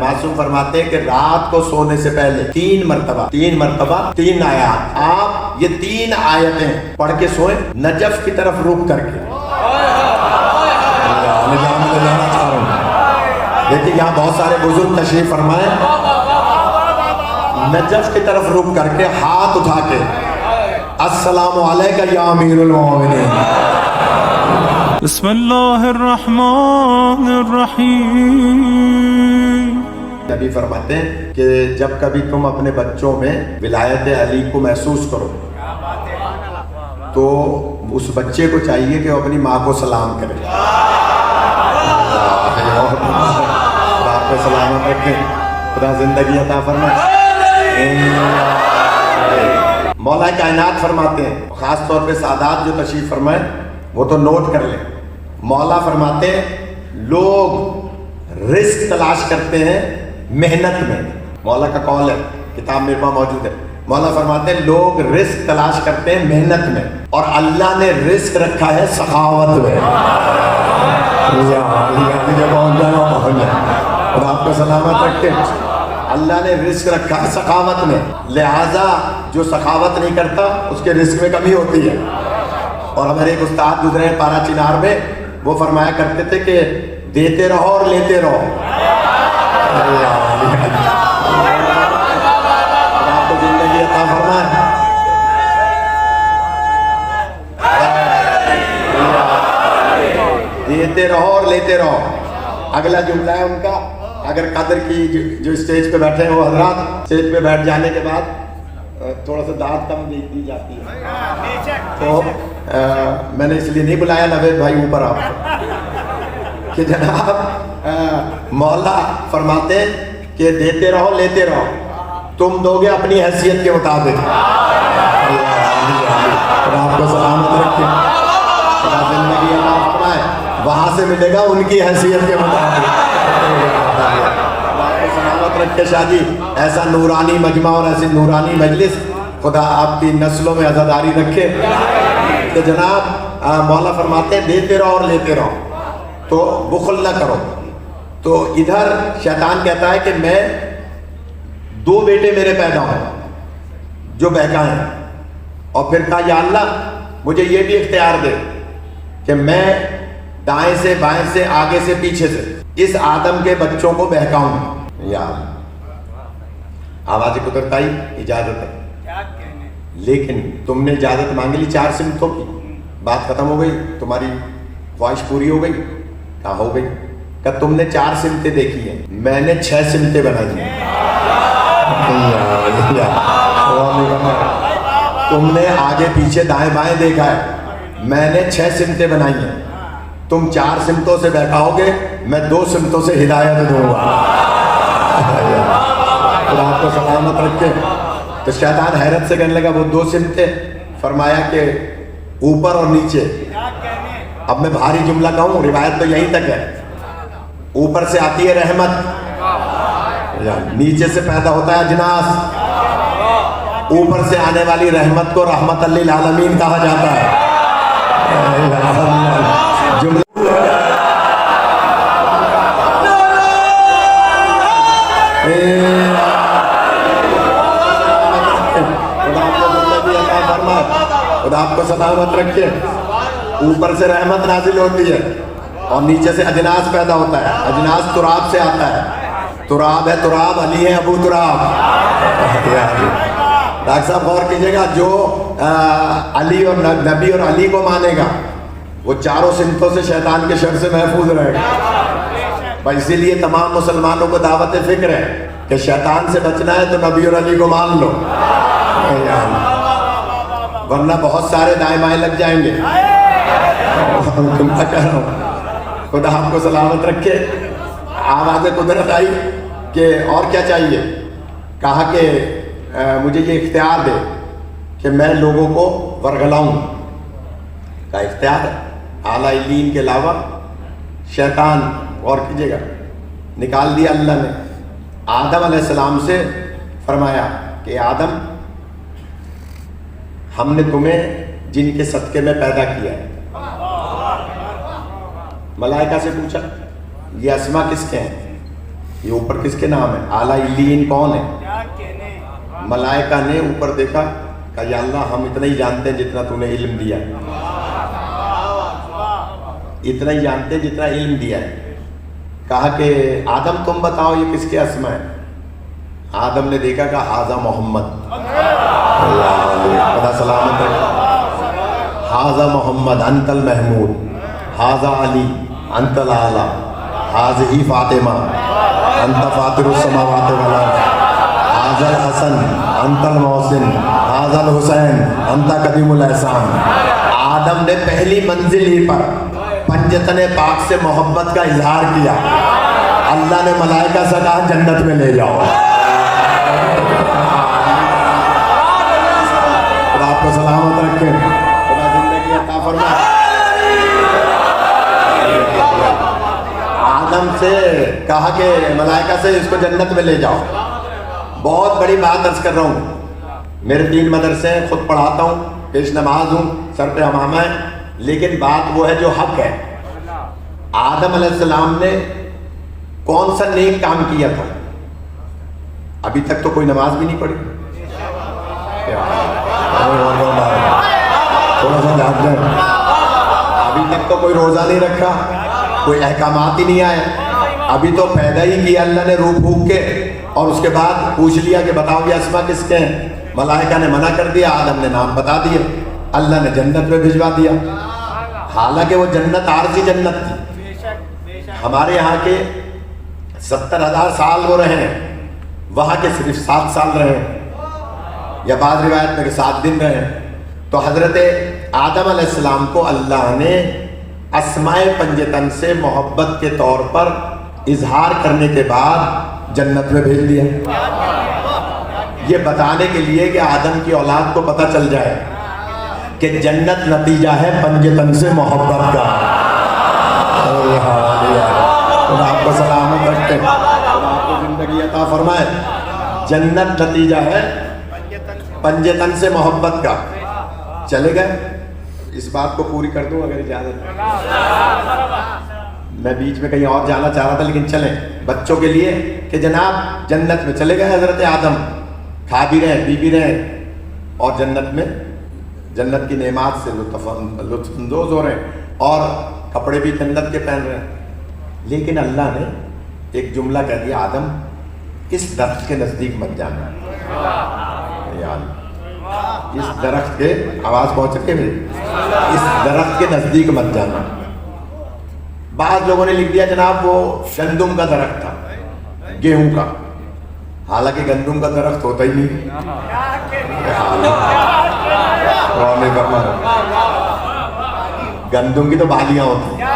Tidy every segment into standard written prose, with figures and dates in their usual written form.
معصوم فرماتے ہیں کہ رات کو سونے سے پہلے 3 مرتبہ 3 آیات، آپ یہ 3 آیتیں پڑھ کے سوئیں نجف کی طرف رخ کر کے۔ دیکھیں یہاں بہت سارے بزرگ تشریف فرمائے، نجف کی طرف رخ کر کے ہاتھ اٹھا کے السلام علیکہ یا امیر المومنین۔ بسم اللہ الرحمن الرحیم۔ نبی فرماتے ہیں کہ جب کبھی تم اپنے بچوں میں ولایت علی کو محسوس کرو تو اس بچے کو چاہیے کہ وہ اپنی ماں کو سلام کرے۔ آپ کو سلامت رکھیں، خدا زندگی عطا فرمائے۔ مولا کائنات فرماتے ہیں، خاص طور پہ سادات جو تشریف فرمائے وہ تو نوٹ کر لیں۔ مولا فرماتے ہیں لوگ رزق تلاش کرتے ہیں محنت میں، مولا کا قول ہے، کتاب میرے پاس موجود ہے۔ مولا فرماتے ہیں لوگ رزق تلاش کرتے ہیں محنت میں، اور اللہ نے رزق رکھا ہے سخاوت میں۔ اور آپ کو سلامت رکھے، اللہ نے رزق رکھا ہے سخاوت میں، لہذا جو سخاوت نہیں کرتا اس کے رزق میں کمی ہوتی ہے۔ اور ہمارے ایک استاد گزرے ہیں پارا چنار میں، وہ فرمایا کرتے تھے کہ دیتے رہو اور لیتے رہو۔ آپ کو زندگی عطا فرمائے۔ دیتے رہو اور لیتے رہو، اگلا جملہ ہے ان کا۔ اگر قدر کی جو اسٹیج پہ بیٹھے ہیں وہ حضرات، اسٹیج پہ بیٹھ جانے کے بعد تھوڑا سا داد کم دی جاتی ہے، تو میں نے اس لیے نہیں بلایا نوید بھائی اوپر آپ کہ جناب مولا فرماتے ہیں کہ دیتے رہو لیتے رہو، تم دو گے اپنی حیثیت کے مطابق۔ آپ کو سلامت رکھے، زندگی عطا فرمائے، وہاں سے ملے گا ان کی حیثیت کے مطابق۔ آپ کو سلامت رکھے شاہ جی، ایسا نورانی مجمع اور ایسی نورانی مجلس خدا آپ کی نسلوں میں عزاداری رکھے۔ تو جناب مولا فرماتے ہیں دیتے رہو اور لیتے رہو، تو بخل نہ کرو۔ تو ادھر شیطان کہتا ہے کہ میں 2 بیٹے میرے پیدا ہوں جو بہکائیں، اور پھر کہا یا اللہ مجھے یہ بھی اختیار دے کہ میں دائیں سے بائیں سے آگے سے پیچھے سے اس آدم کے بچوں کو بہکاؤں۔ یا آواز قدرت آئی، اجازت ہے، لیکن تم نے اجازت مانگ لی 4 سمتوں کی، بات ختم ہو گئی، تمہاری خواہش پوری ہو گئی؟ کہا ہو گئی۔ کہ تم نے 4 سمتیں دیکھی ہیں، میں نے 6 سمتیں بنائی ہیں۔ تم نے آگے پیچھے دائیں بائیں دیکھا ہے، میں نے 6 سمتیں بنائی ہیں۔ تم 4 سمتوں سے بہکاؤ گے، میں 2 سمتوں سے ہدایت دوں گا۔ آپ کو سلامت رکھے۔ تو شیطان حیرت سے کہنے لگا وہ 2 سمتیں، فرمایا کہ اوپر اور نیچے۔ اب میں بھاری جملہ کہوں، روایت تو یہیں تک ہے، اوپر سے آتی ہے رحمت، نیچے سے پیدا ہوتا ہے اجناس، اوپر سے آنے والی رحمت کو رحمت للعالمین کہا جاتا ہے۔ خدا آپ کو سلامت رکھے۔ اوپر سے رحمت نازل ہوتی ہے اور نیچے سے اجناس پیدا ہوتا ہے۔ اجناس تراب سے آتا ہے، تراب ہے تراب، علی ہے ابو تراب۔ ڈاکٹر صاحب غور کیجئے گا، جو علی اور نبی اور علی کو مانے گا وہ 4 سمتوں سے شیطان کے شر سے محفوظ رہے گا۔ اسی لیے تمام مسلمانوں کو دعوت فکر ہے کہ شیطان سے بچنا ہے تو نبی اور علی کو مان لو، ورنہ بہت سارے دائیں بائیں لگ جائیں گے۔ خدا آپ کو سلامت رکھے۔ آواز قدرت آئی کہ اور کیا چاہیے؟ کہا کہ مجھے یہ اختیار دے کہ میں لوگوں کو ورگلاؤں کا اختیار ہے۔ اعلیٰ علین کے علاوہ شیطان، غور کیجیے گا، نکال دیا اللہ نے۔ آدم علیہ السلام سے فرمایا کہ آدم ہم نے تمہیں جن کے صدقے میں پیدا کیا ہے۔ ملائکہ سے پوچھا یہ اسما کس کے ہیں؟ یہ اوپر کس کے نام ہے؟ اعلیٰ علیین کون ہے؟ ملائکہ نے اوپر دیکھا، کہا یا اللہ ہم اتنا ہی جانتے ہیں جتنا تو نے علم دیا ہے، اتنا ہی جانتے ہیں جتنا علم دیا ہے۔ کہا کہ آدم تم بتاؤ یہ کس کے اسما ہے؟ آدم نے دیکھا، کہا ہاذا محمد، اللہ علیہ خدا سلامت رکھے، ہاذا محمد انت المحمود، ہاذا علی انت الاعلی، ہاذہی فاطمہ انت فاطر السماوات والارض، ہاذا الحسن انت المحسن، ہاذا الحسین انت قدیم الاحسان۔ آدم نے پہلی منزل ہی پر پنجتن پاک سے محبت کا اظہار کیا، اللہ نے ملائکہ سے کہا جنت میں لے جاؤ۔ خدا آپ کو سلامت رکھے، خدا زندگی عطا فرمائے۔ آدم سے کہا کہ ملائکہ سے اس کو جنت میں لے جاؤ۔ بہت بڑی بات عرض کر رہا ہوں، میرے 3 مدرسے ہیں، خود پڑھاتا ہوں، پیش نماز ہوں، سر پہ امامہ ہے، لیکن بات وہ ہے جو حق ہے۔ آدم علیہ السلام نے کون سا نیک کام کیا تھا؟ ابھی تک تو کوئی نماز بھی نہیں پڑھی، تھوڑا سا جانتے ہیں، ابھی تک تو کوئی روزہ نہیں رکھا، کوئی احکامات ہی نہیں آئے، ابھی تو پیدا ہی کیا اللہ نے روح پھونک کے، اور اس کے بعد پوچھ لیا کہ بتاؤ یہ اسما کس کے ہیں؟ ملائکہ نے منع کر دیا، آدم نے نام بتا دیے، اللہ نے جنت میں بھجوا دیا۔ حالانکہ وہ جنت عارضی جنت تھی، ہمارے یہاں کے 70,000 سال وہ رہے ہیں، وہاں کے صرف 7 سال رہے ہیں، یا بعض روایت میں کہ 7 دن رہے ہیں۔ تو حضرت آدم علیہ السلام کو اللہ نے اسماء پنجتن سے محبت کے طور پر اظہار کرنے کے بعد جنت میں بھیج دیا، یہ بتانے کے لیے کہ آدم کی اولاد کو پتہ چل جائے کہ جنت نتیجہ ہے پنجتن سے محبت کا۔ خدا آپ کو سلامت رکھتے، خدا آپ کو زندگی عطا فرمائے۔ جنت نتیجہ ہے پنجتن سے محبت کا۔ چلے گئے، اس بات کو پوری کر دوں اگر اجازت ہے۔ میں بیچ میں کہیں اور جانا چاہ رہا تھا لیکن چلیں بچوں کے لیے کہ جناب جنت میں چلے گئے حضرت آدم، کھا بھی رہے پی بھی رہے، اور جنت میں جنت کی نعمات سے لطف اندوز ہو رہے ہیں، اور کپڑے بھی جنت کے پہن رہے ہیں۔ لیکن اللہ نے ایک جملہ کہہ دیا، آدم اس درخت کے نزدیک مت جانا، اس درخت کے آواز پہنچ کے میری، اس درخت کے نزدیک مت جانا۔ بعض لوگوں نے لکھ دیا جناب وہ گندم کا درخت تھا، گیہوں کا، حالانکہ گندم کا درخت ہوتا ہی نہیں، گندم کی تو بالیاں ہوتی ہیں،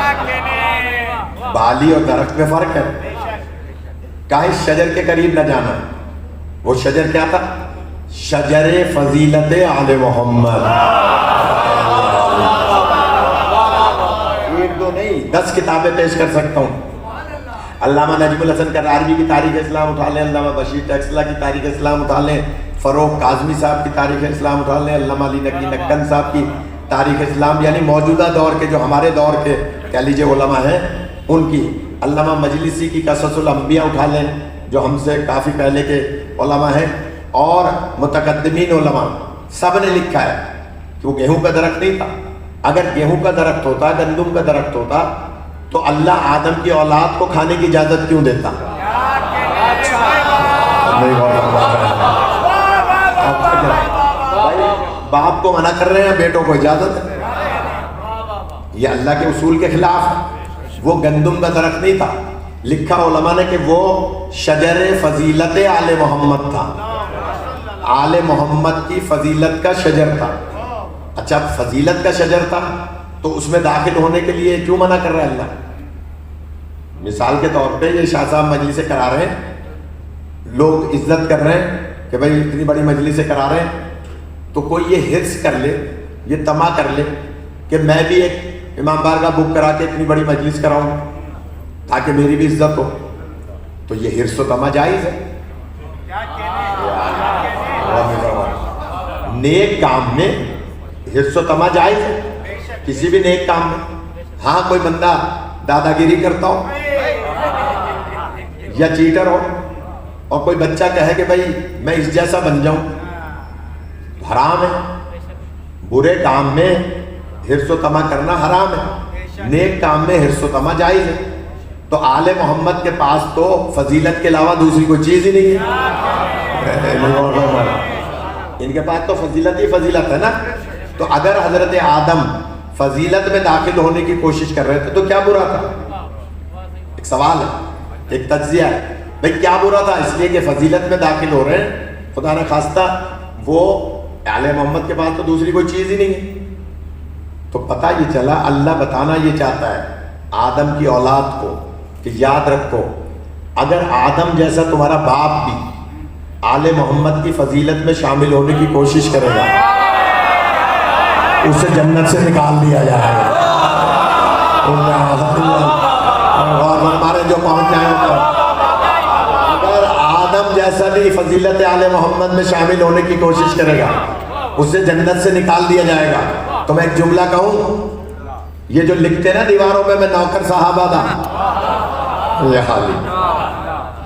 بالی اور درخت میں فرق ہے۔ کہا اس شجر کے قریب نہ جانا۔ وہ شجر کیا تھا؟ شجر فضیلت آل محمد۔ 1 2 نہیں 10 کتابیں پیش کر سکتا ہوں۔ علامہ نجم الحسن کراربی کی تاریخ اسلام اٹھا لیں، علامہ بشیر ٹیکسلا کی تاریخ اسلام اٹھا لیں، فروغ کاظمی صاحب کی تاریخ اسلام اٹھا لیں، علامہ علی نقوی نکن صاحب کی تاریخ اسلام، یعنی موجودہ دور کے جو ہمارے دور کے کہہ لیجیے علماء ہیں ان کی، علامہ مجلسی کی قصص الانبیاء اٹھا لیں جو ہم سے کافی پہلے کے علماء ہیں، اور متقدمین علماء سب نے لکھا ہے کہ وہ گیہوں کا درخت نہیں تھا۔ اگر گیہوں کا درخت ہوتا، گندم کا درخت ہوتا تو اللہ آدم کی اولاد کو کھانے کی اجازت کیوں دیتا؟ باپ کو منع کر رہے ہیں، بیٹوں کو اجازت ہے، یہ اللہ کے اصول کے خلاف ہے۔ وہ گندم کا درخت نہیں تھا، لکھا علماء نے کہ وہ شجر فضیلت آل محمد تھا، آل محمد کی فضیلت کا شجر تھا۔ اچھا فضیلت کا شجر تھا تو اس میں داخل ہونے کے لیے کیوں منع کر رہا ہے اللہ؟ مثال کے طور پہ یہ شاہ صاحب مجلسیں کرا رہے ہیں، لوگ عزت کر رہے ہیں کہ بھائی اتنی بڑی مجلسیں کرا رہے ہیں، تو کوئی یہ حرص کر لے، یہ طمع کر لے کہ میں بھی ایک امام بارگاہ بک کرا کے اتنی بڑی مجلس کراؤں تاکہ میری بھی عزت ہو، تو یہ حرص و طمع جائز ہے؟ نیک کام میں حرص و طمع جائز ہے، کسی بھی نیک کام میں۔ ہاں کوئی بندہ دادا گیری کرتا ہو، یا چیٹر ہو اور کوئی بچہ کہے کہ بھائی میں اس جیسا بن جاؤں، حرام ہے. برے کام میں حرص و طمع کرنا حرام ہے، نیک کام میں حرص و طمع جائز ہے. تو آل محمد کے پاس تو فضیلت کے علاوہ دوسری کوئی چیز ہی نہیں ہے. ان کے پاس تو فضیلت ہی فضیلت ہے نا. تو اگر حضرت آدم فضیلت میں داخل ہونے کی کوشش کر رہے تھے تو کیا برا تھا؟ ایک سوال ہے، ایک تجزیہ ہے. بھئی کیا برا تھا؟ اس لیے کہ فضیلت میں داخل ہو رہے ہیں. خدا نہ خواستہ وہ آل محمد کے پاس تو دوسری کوئی چیز ہی نہیں ہے. تو پتہ یہ چلا اللہ بتانا یہ چاہتا ہے آدم کی اولاد کو کہ یاد رکھو اگر آدم جیسا تمہارا باپ بھی آل محمد کی فضیلت میں شامل ہونے کی کوشش کرے گا اسے جنت سے نکال دیا جائے گا. اور ہمارے جو پہنچ جائیں گے اگر آدم جیسا بھی فضیلت آل محمد میں شامل ہونے کی کوشش کرے گا اسے جنت سے نکال دیا جائے گا. تو میں ایک جملہ کہوں، یہ جو لکھتے ہیں نا دیواروں پہ میں نوکر صحابہ تھا، یہ خالی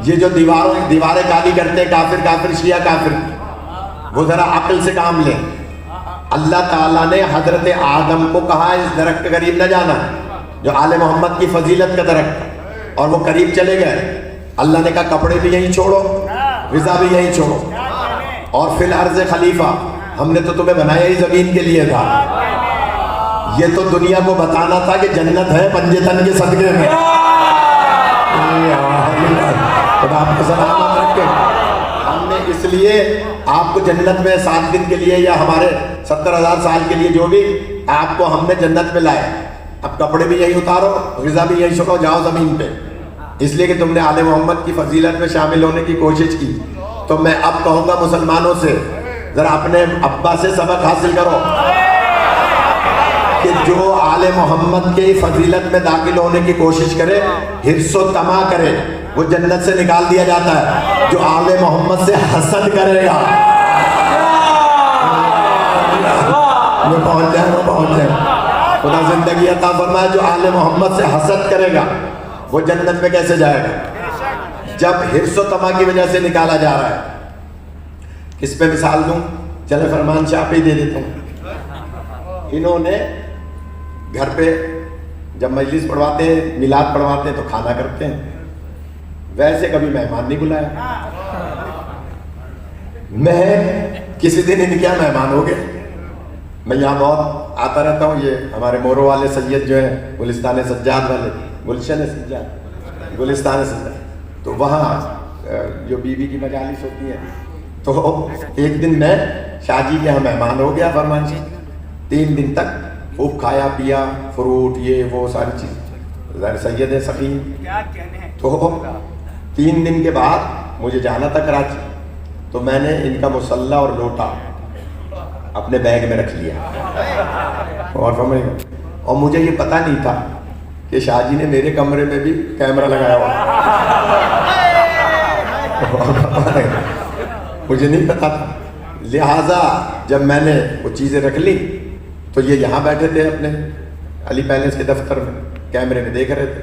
یہ جو دیواریں کالی کرتے ہیں کافر کافر شیعہ کافر، وہ ذرا عقل سے کام لیں. اللہ تعالیٰ نے حضرت آدم کو کہا اس درخت کے قریب نہ جانا جو آل محمد کی فضیلت کا درخت، اور وہ قریب چلے گئے. اللہ نے کہا کپڑے بھی یہیں چھوڑو، غذا بھی یہیں چھوڑو، اور فی الارض خلیفہ، ہم نے تو تمہیں بنایا ہی زمین کے لیے تھا. یہ تو دنیا کو بتانا تھا کہ جنت ہے پنجے تن کے صدقے میں. خدا آپ کو سلامت رکھے. ہم نے اس لیے آپ کو جنت میں 7 دن کے لیے یا ہمارے 70,000 سال کے لیے جو بھی آپ کو ہم نے جنت میں لائے. اب کپڑے بھی یہی اتارو، غذا بھی یہی چھوڑو، جاؤ زمین پہ، اس لیے کہ تم نے آل محمد کی فضیلت میں شامل ہونے کی کوشش کی. تو میں اب کہوں گا مسلمانوں سے ذرا اپنے ابا سے سبق حاصل کرو کہ جو آل محمد کے فضیلت میں داخل ہونے کی کوشش کرے، حرص و طمع کرے، وہ جنت سے نکال دیا جاتا ہے. جو آل محمد سے حسد کرے گا وہ پہنچ جائے، وہ پہنچ جائے. خدا زندگی عطا فرمائے. جو آل محمد سے حسد کرے گا وہ جنت میں کیسے جائے گا جب حرص و طمع کی وجہ سے نکالا جا رہا ہے. کس پہ مثال دوں؟ چلے فرمان شاہ پہ ہی دے دیتا ہوں. انہوں نے گھر پہ جب مجلس پڑھواتے ہیں، میلاد پڑھواتے ہیں تو کھانا کرتے ہیں. ویسے کبھی مہمان نہیں بلایا. میں کسی دن ان کے مہمان ہو گئے. میں یہاں بہت آتا رہتا ہوں. یہ ہمارے مورو والے سید جو ہیں گلستان سجاد والے، گلشن سجاد، گلستان سجاد، تو وہاں جو بیوی کی مجالس ہوتی ہیں، تو ایک دن میں شاہ جی کے یہاں مہمان ہو گیا. فرمان جی 3 دن تک خوب کھایا پیا، فروٹ یہ وہ ساری چیز. سید سخی. تو 3 دن کے بعد مجھے جانا تھا کراچی. تو میں نے ان کا مسلح اور لوٹا اپنے بیگ میں رکھ لیا. اور مجھے یہ پتہ نہیں تھا کہ شاہ جی نے میرے کمرے میں بھی کیمرہ لگایا ہوا. مجھے نہیں پتا تھا. لہٰذا جب میں نے وہ چیزیں رکھ لی تو یہ یہاں بیٹھے تھے اپنے علی پیلس کے دفتر میں، کیمرے میں دیکھ رہے تھے.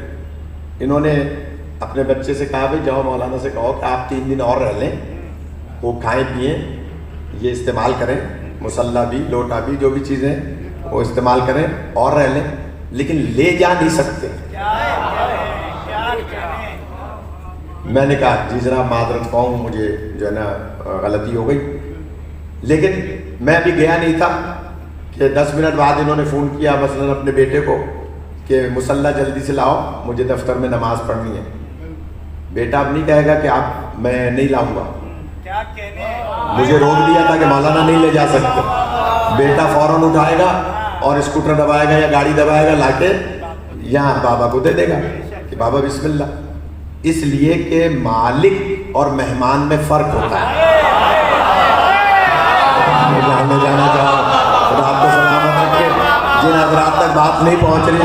انہوں نے اپنے بچے سے کہا بھائی جاؤ مولانا سے کہو کہ آپ 3 دن اور رہ لیں، وہ کھائیں پئیں، یہ استعمال کریں، مسلح بھی لوٹا بھی جو بھی چیزیں وہ استعمال کریں اور رہ لیں، لیکن لے جا نہیں سکتے. میں نے کہا جی جناب معذرت خواہ، مجھے جو ہے نا غلطی ہو گئی. لیکن میں ابھی گیا نہیں تھا کہ 10 منٹ بعد انہوں نے فون کیا مثلاً اپنے بیٹے کو کہ مسلح جلدی سے لاؤ، مجھے دفتر میں نماز پڑھنی ہے. بیٹا اب نہیں کہے گا کہ آپ میں نہیں لاؤں گا. مجھے روک دیا تھا کہ مولانا نہیں لے جا سکتے. بیٹا فوراً اٹھائے گا اور اسکوٹر دبائے گا یا گاڑی دبائے گا، لا کے یہاں بابا کو دے دے گا کہ بابا بسم اللہ. اس لیے کہ مالک اور مہمان میں فرق ہوتا ہے. میں جانا چاہوں خدا آپ کو سلامت رکھے. جن حضرات تک بات نہیں پہنچ رہی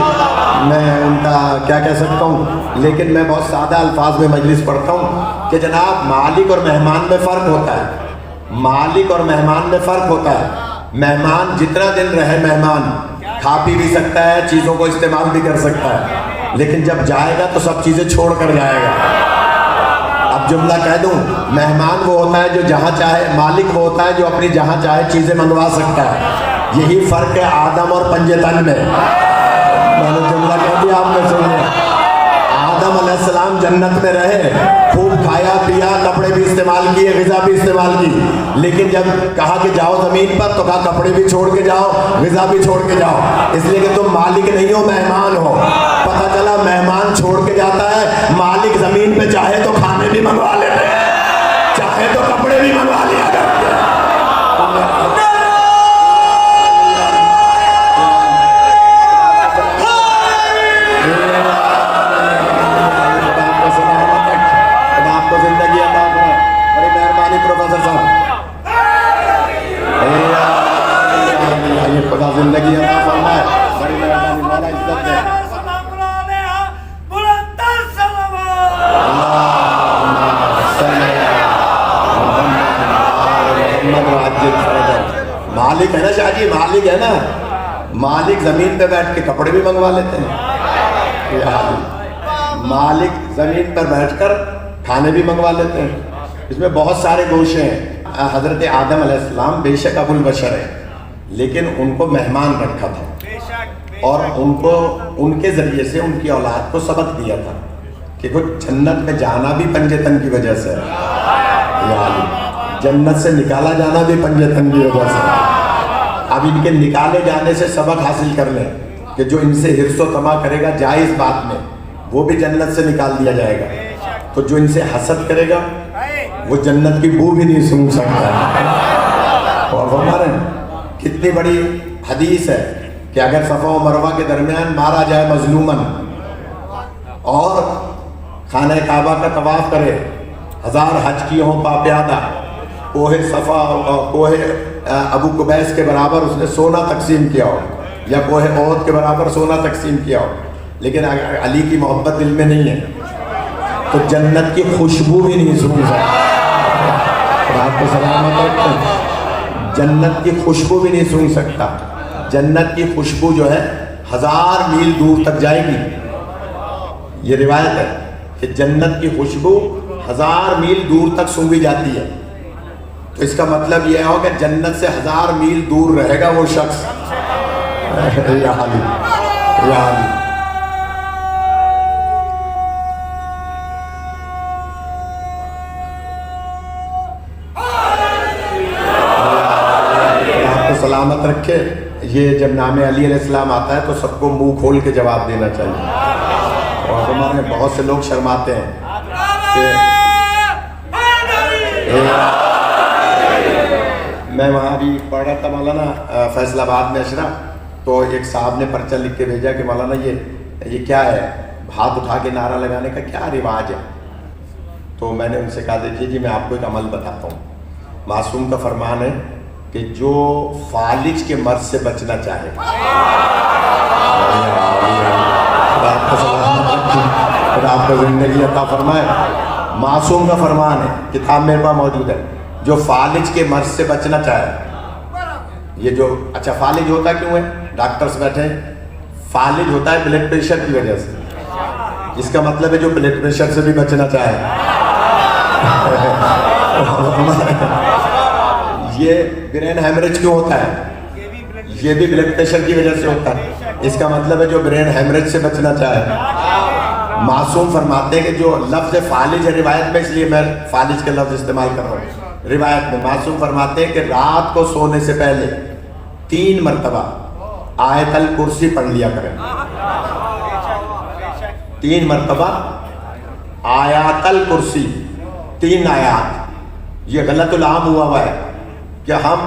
میں ان کا کیا کہہ سکتا ہوں، لیکن میں بہت سادہ الفاظ میں مجلس پڑھتا ہوں کہ جناب مالک اور مہمان میں فرق ہوتا ہے. مالک اور مہمان میں فرق ہوتا ہے. مہمان جتنا دن رہے مہمان کھا پی بھی سکتا ہے، چیزوں کو استعمال بھی کر سکتا ہے، لیکن جب جائے گا تو سب چیزیں چھوڑ کر جائے گا. جملہ کہہ دوں، مہمان وہ ہوتا ہے جو جہاں چاہے، مالک وہ ہوتا ہے جو اپنی جہاں چاہے چیزیں منگوا سکتا ہے. یہی فرق ہے آدم اور پنجے تن میں. میں نے جملہ کہہ دیا، آپ نے سن لیا. آدم علیہ السلام جنت میں رہے، خوب کھایا پیا، کپڑے بھی استعمال کیے، غذا بھی استعمال کی، لیکن جب کہا کہ جاؤ زمین پر تو کہا کپڑے بھی چھوڑ کے جاؤ، غذا بھی چھوڑ کے جاؤ، اس لیے کہ تم مالک نہیں ہو، مہمان ہو. پتہ چلا مہمان چھوڑ کے جاتا ہے، مالک زمین پہ چاہے تو کھانے بھی منگوا لیتے ہیں، چاہے تو کپڑے بھی منگوا لیا کرتے ہیں. زندگی عطا فرمائے، بڑی مہربانی، مولا عزت دے. مالک ہے نا شاہ جی، مالک ہے نا، مالک زمین پہ بیٹھ کے کپڑے بھی منگوا لیتے ہیں. مالک زمین پر بیٹھ کر کھانے بھی منگوا لیتے ہیں. اس میں بہت سارے گوشے ہیں. حضرت آدم علیہ السلام بے شک ابو البشر ہے، لیکن ان کو مہمان رکھا تھا اور ان کو ان کے ذریعے سے ان کی اولاد کو سبق دیا تھا کہ وہ جنت میں جانا بھی پنجے تن کی وجہ سے ہے، جنت سے نکالا جانا بھی پنجے تن کی وجہ سے. اب ان کے نکالے جانے سے سبق حاصل کر لیں کہ جو ان سے حرص و طمع کرے گا جائز بات میں، وہ بھی جنت سے نکال دیا جائے گا. تو جو ان سے حسد کرے گا وہ جنت کی بو بھی نہیں سونگھ سکتا. اور ہمارے کتنی بڑی حدیث ہے کہ اگر صفا و مروہ کے درمیان مارا جائے مظلوماً اور خانہ کعبہ کا طواف کرے، 1000 حج کی ہوں پاپیادہ، کوہ صفا کوہ ابو قبیس کے برابر اس نے سونا تقسیم کیا ہو یا کوہ احد کے برابر سونا تقسیم کیا ہو، لیکن اگر علی کی محبت دل میں نہیں ہے تو جنت کی خوشبو بھی نہیں سونگھ سکتا. آپ کو سلامت رکھیں، جنت کی خوشبو بھی نہیں سونگھ سکتا. جنت کی خوشبو جو ہے 1000 میل دور تک جائے گی. یہ روایت ہے کہ جنت کی خوشبو 1000 میل دور تک سونگھی جاتی ہے. تو اس کا مطلب یہ ہو کہ جنت سے 1000 میل دور رہے گا وہ شخص. یا علی، یا علی. سلامت رکھے. یہ جب نام علی علیہ السلام آتا ہے تو سب کو منہ کھول کے جواب دینا چاہیے. اور ہمارے بہت سے لوگ شرماتے ہیں کہ میں وہاں بھی پڑھ رہا تھا مولانا فیصل آباد میں اشرا، تو ایک صاحب نے پرچہ لکھ کے بھیجا کہ مولانا یہ کیا ہے، ہاتھ اٹھا کے نعرہ لگانے کا کیا رواج ہے. تو میں نے ان سے کہا دیکھیے جی میں آپ کو ایک عمل بتاتا ہوں. معصوم کا فرمان ہے کہ جو فالج کے مرض سے بچنا چاہے، آپ کو زندگی عطا فرمائے. معصوم کا فرمان ہے، کتاب میرے پاس موجود ہے، جو فالج کے مرض سے بچنا چاہے. یہ جو اچھا فالج ہوتا کیوں ہے، ڈاکٹرز بیٹھے ہیں، فالج ہوتا ہے بلڈ پریشر کی وجہ سے، جس کا مطلب ہے جو بلڈ پریشر سے بھی بچنا چاہے. یہ برین ہیمریج کیوں ہوتا ہے، یہ بھی بلڈ پریشر کی وجہ سے ہوتا ہے. اس کا مطلب ہے جو برین ہیمریج سے بچنا چاہے. معصوم فرماتے ہیں کہ جو لفظ فالج ہے روایت میں، اس لیے میں فالج کے لفظ استعمال کر رہا ہوں، روایت میں معصوم فرماتے ہیں کہ رات کو سونے سے پہلے 3 مرتبہ آیت الکرسی پڑھ لیا کریں. 3 مرتبہ آیات الکرسی، 3 آیات. یہ غلط العام ہوا ہے کہ ہم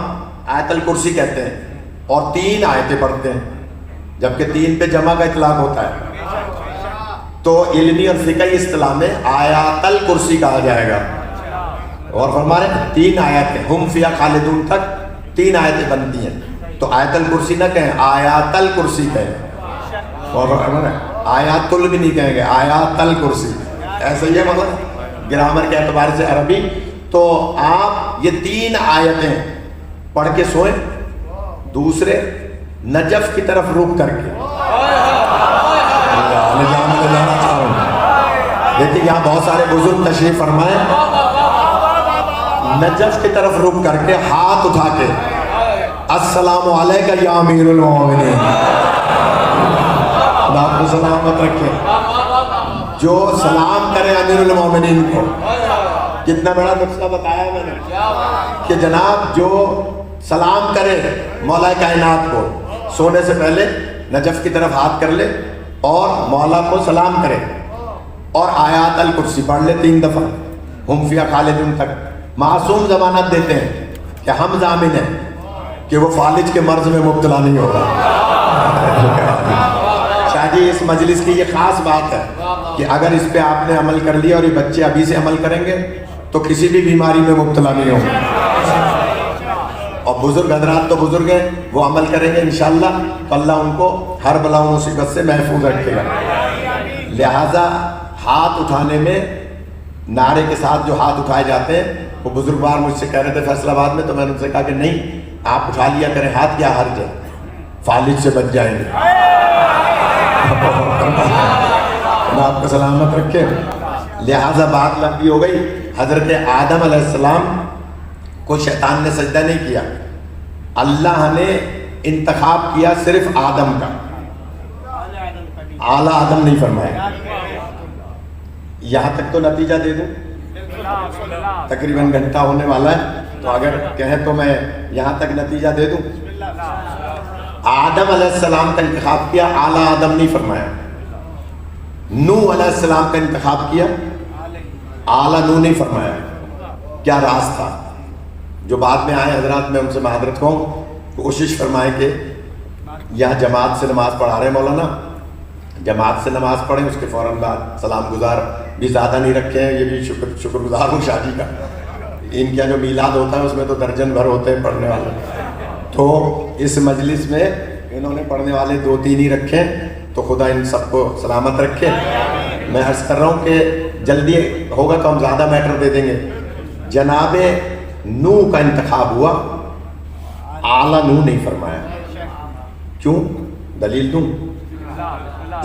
آیت الکرسی کہتے ہیں اور 3 آیتیں پڑھتے ہیں، جبکہ 3 پہ جمع کا اطلاق ہوتا ہے. تو علمی اور فقہی اصطلاح میں آیات الکرسی کہا جائے گا. اور فرمانے 3 آیتیں، ہم فیہا خالدون تک 3 آیتیں بنتی ہیں. تو آیت الکرسی نہ کہیں، آیات الکرسی کہیں. اور آیات ال بھی نہیں کہیں گے، آیات الکرسی. ایسا ہی ہے مطلب گرامر کے اعتبار سے عربی. تو آپ یہ 3 آیتیں پڑھ کے سوئیں، دوسرے نجف کی طرف رخ کر کے. لیکن یہاں بہت سارے بزرگ تشریف فرمائے، نجف کی طرف رک کر کے ہاتھ اٹھا کے السلام علیکہ یا امیر المومنین، خدا آپ کو سلامت رکھے۔ جو سلام کرے امیر المومنین کو، کتنا بڑا نقصہ بتایا میں نے کہ جناب جو سلام کرے مولا کائنات کو، سونے سے پہلے نجف کی طرف ہاتھ کر لے اور مولا کو سلام کرے اور آیات الکرسی پڑھ لے 3 دفعہ، ہم فیہا خالدون تک۔ معصوم ضمانت دیتے ہیں کہ ہم ضامن ہیں کہ وہ فالج کے مرض میں مبتلا نہیں ہوگا۔ شاہ جی اس مجلس کی یہ خاص بات ہے کہ اگر اس پہ آپ نے عمل کر لیا اور یہ بچے ابھی سے عمل کریں گے تو کسی بھی بیماری میں مبتلا نہیں ہوں گے، اور بزرگ حضرات تو بزرگ ہیں، وہ عمل کریں گے انشاءاللہ تو اللہ ان کو ہر بلا و مصیبت سے محفوظ رکھے گا۔ لہٰذا ہاتھ اٹھانے میں نعرے کے ساتھ جو ہاتھ اٹھائے جاتے ہیں، وہ بزرگ بار مجھ سے کہہ رہے تھے فیصل آباد میں، تو میں نے ان سے کہا کہ نہیں، آپ اٹھا لیا کریں ہاتھ، کیا حرج ہے، فالج سے بچ جائیں گے۔ اللہ آپ کو سلامت رکھے۔ لہٰذا بات لمبی ہو گئی۔ حضرت آدم علیہ السلام کو شیطان نے سجدہ نہیں کیا، اللہ نے انتخاب کیا صرف آدم کا، اعلیٰ آدم نہیں فرمایا۔ یہاں تک تو نتیجہ دے دوں، تقریباً گھنٹہ ہونے والا ہے، تو اگر کہیں تو میں یہاں تک نتیجہ دے دوں۔ آدم علیہ السلام کا انتخاب کیا، اعلیٰ آدم نہیں فرمایا۔ نوح علیہ السلام کا انتخاب کیا، اعلیٰ نوح نہیں فرمایا۔ کیا راز تھا؟ جو بعد میں آئے حضرات، میں ان سے معذرت کہوں، کوشش فرمائیں کہ یہاں جماعت سے نماز پڑھا رہے ہیں مولانا، جماعت سے نماز پڑھیں، اس کے فوراً بعد سلام گزار بھی زیادہ نہیں رکھے ہیں، یہ بھی شکر گزار ہوں شاہ جی کا۔ ان کا جو میلاد ہوتا ہے اس میں تو درجن بھر ہوتے ہیں پڑھنے والے، تو اس مجلس میں انہوں نے پڑھنے والے 2-3 ہی رکھے، تو خدا ان سب کو سلامت رکھے۔ میں عرض کر رہا ہوں کہ جلدی ہوگا تو ہم زیادہ میٹر دے دیں گے۔ جناب نوح کا انتخاب ہوا، اعلیٰ نوح نہیں فرمایا۔ کیوں؟ دلیل دوں؟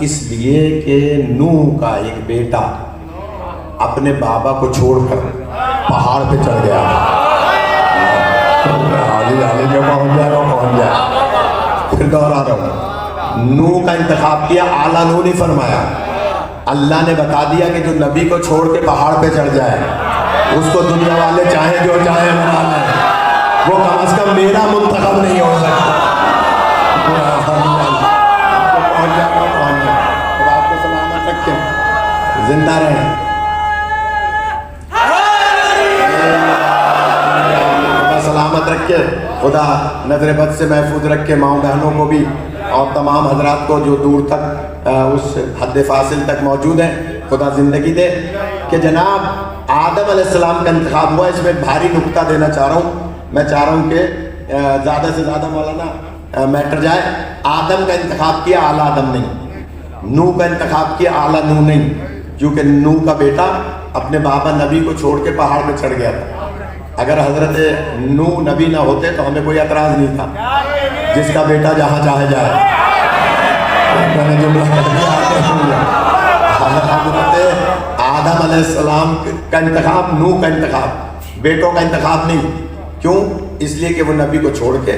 اس لیے کہ نوح کا ایک بیٹا اپنے بابا کو چھوڑ کر پہاڑ پہ چڑھ گیا، جو پہنچ جائے وہ پہنچ جائے۔ پھر دوہرا رہا ہوں، نوح کا انتخاب کیا، اعلیٰ نوح نہیں فرمایا۔ اللہ نے بتا دیا کہ جو نبی کو چھوڑ کے پہاڑ پہ چڑھ جائے اس کو دنیا والے چاہیں جو چاہیں بنا لیں، وہ کم از کم میرا منتخب نہیں ہو سکتا۔ پہنچ جائے گا، پہنچ جائے۔ خدا آپ کو سلامت رکھے، زندہ رہیں۔ خدا سلامت رکھے، خدا نظر بد سے محفوظ رکھے ماؤں بہنوں کو بھی، اور تمام حضرات کو جو دور تک اس حد فاصل تک موجود ہیں، خدا زندگی دے۔ کہ جناب آدم علیہ السلام کا انتخاب ہوا، اس میں بھاری نکتہ دینا چاہ رہا ہوں، میں چاہ رہا ہوں کہ زیادہ سے زیادہ مولانا میٹر جائے۔ آدم کا انتخاب کیا، اعلیٰ آدم نہیں۔ نوح کا انتخاب کیا، اعلیٰ نوح نہیں، کیونکہ نوح کا بیٹا اپنے بابا نبی کو چھوڑ کے پہاڑ پہ چڑھ گیا تھا۔ اگر حضرت نوح نبی نہ ہوتے تو ہمیں کوئی اعتراض نہیں تھا، جس کا بیٹا جہاں چاہے جائے۔ میں نے جملہ کہہ دیا، آدم علیہ السلام کا انتخاب، نوح کا انتخاب، بیٹوں کا انتخاب نہیں۔ کیوں؟ اس لیے کہ وہ نبی کو چھوڑ کے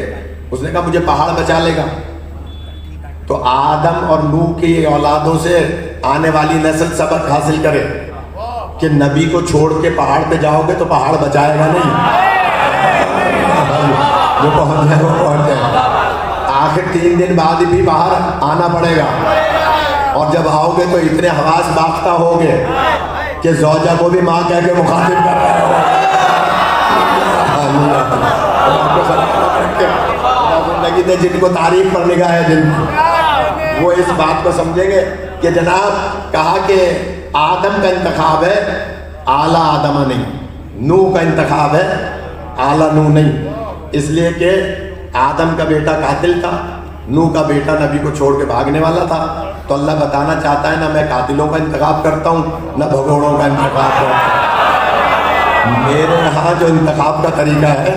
اس نے کہا مجھے پہاڑ بچا لے گا۔ تو آدم اور نوح کی اولادوں سے آنے والی نسل سبق حاصل کرے کہ نبی کو چھوڑ کے پہاڑ پہ جاؤ گے تو پہاڑ بچائے گا نہیں، جو پہنچ جائے وہ پہنچ جائے۔ آخر 3 دن بعد بھی باہر آنا پڑے گا، اور جب آؤ گے تو اتنے حواس باختہ ہوگے کہ زوجہ کو بھی ماں کہہ کے مخاطب کر رہے ہو۔ زندگی دے جن کو تعریف پر نگاہ ہے جن کی، وہ اس بات کو سمجھیں گے کہ جناب کہا کہ آدم کا انتخاب ہے، اعلیٰ آدم نہیں۔ نوح کا انتخاب ہے، اعلیٰ نوح نہیں، اس لیے کہ آدم کا بیٹا قاتل تھا، نوح کا بیٹا نبی کو چھوڑ کے بھاگنے والا تھا۔ تو اللہ بتانا چاہتا ہے نہ میں قاتلوں کا انتخاب کرتا ہوں نہ بھگوڑوں کا انتخاب کرتا ہوں، میرے یہاں جو انتخاب کا طریقہ ہے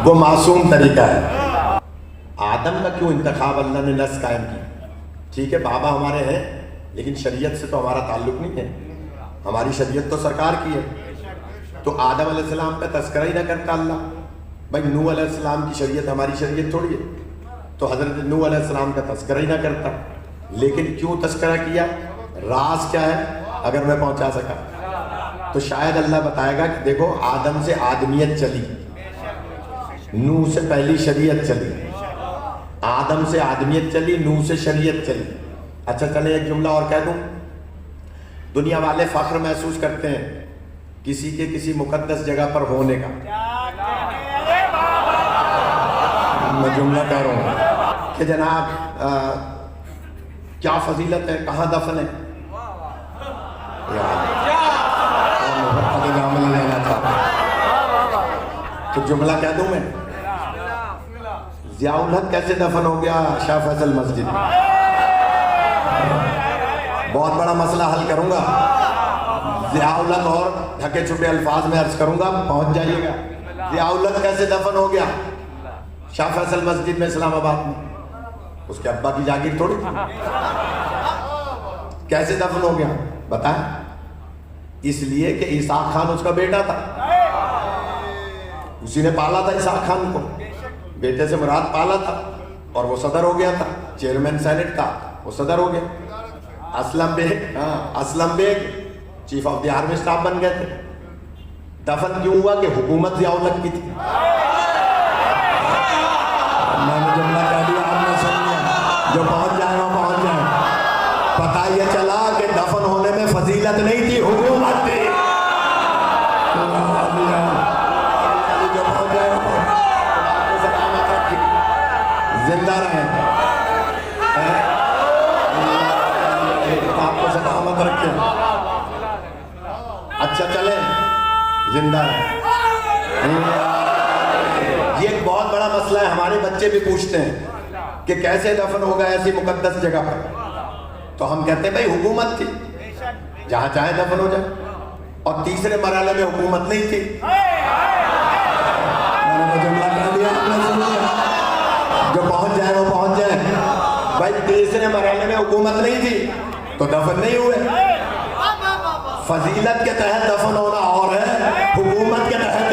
وہ معصوم طریقہ ہے۔ آدم کا کیوں انتخاب اللہ نے نس قائم کی؟ ٹھیک ہے بابا ہمارے ہیں، لیکن شریعت سے تو ہمارا تعلق نہیں ہے۔ ہماری شریعت تو سرکار کی ہے. تو آدم علیہ السلام کا تذکرہ ہی نہ کرتا اللہ. بھائی نوح علیہ السلام کی شریعت ہماری شریعت تھوڑی ہے. تو حضرت نوح علیہ السلام کا تذکرہ ہی نہ کرتا. لیکن کیوں تذکرہ کیا؟ راز کیا ہے؟ اگر میں پہنچا سکا تو شاید اللہ بتائے گا کہ دیکھو آدم سے آدمیت چلی، نوح سے پہلی شریعت چلی. آدم سے آدمیت چلی، نوح سے شریعت چلی. اچھا چلے ایک جملہ اور کہہ دوں. دنیا والے فخر محسوس کرتے ہیں کسی کے کسی مقدس جگہ پر ہونے کا. میں جملہ کہہ رہا ہوں کہ جناب کیا فضیلت ہے، کہاں دفن ہے. تو جملہ کہہ دوں میں، ضیاء الحق کیسے دفن ہو گیا؟ شاہ فیصل مسجد میں. بہت بڑا مسئلہ حل کروں گا. ضیاء الحق اور ڈھکے چھپے الفاظ میں عرض کروں گا، پہنچ جائیے گا. ضیاء الحق کیسے دفن ہو گیا؟ شاہ فیصل مسجد میں اسلام آباد میں. اس کے ابا کی جاگیر تھوڑی تھی. کیسے دفن ہو گیا بتائیں؟ اس لیے کہ اسحاق خان اس کا بیٹا تھا، اسی نے پالا تھا اسحاق خان کو. بیٹے سے مراد پالا تھا اور وہ صدر ہو گیا تھا، چیئرمین سینٹ تھا، وہ صدر ہو گیا. Aslam Baig chief of the army staff بن گئے تھے. دفن کیوں ہوا؟ کہ حکومت ضیاء الحق کی تھی. میں نے جملہ کہہ دیا، آپ نے سن لیا. جو پہنچ جائے وہ پہنچ جائے. پتہ یہ چلا کہ دفن ہونے میں فضیلت نہیں تھی، حکومت تھی. جو پہنچ جائے وہ زندہ رہیں، آپ کو سلامت رکھے. اچھا چلیں زندہ رہیں. یہ ایک بہت بڑا مسئلہ ہے. ہمارے بچے بھی پوچھتے ہیں کہ کیسے دفن ہوگا ایسی مقدس جگہ پر. تو ہم کہتے ہیں بھائی حکومت تھی، جہاں چاہے دفن ہو جائے. اور تیسرے مرحلے میں حکومت نہیں تھی. میں نے جملہ کہہ دیا، آپ نے سن لیا. جو پہنچ جائے وہ پہنچ جائے. بھائی تیسرے مرحلے میں حکومت نہیں تھی تو دفن نہیں ہوئے. فضیلت کے تحت دفن ہونا اور ہے، حکومت کے تحت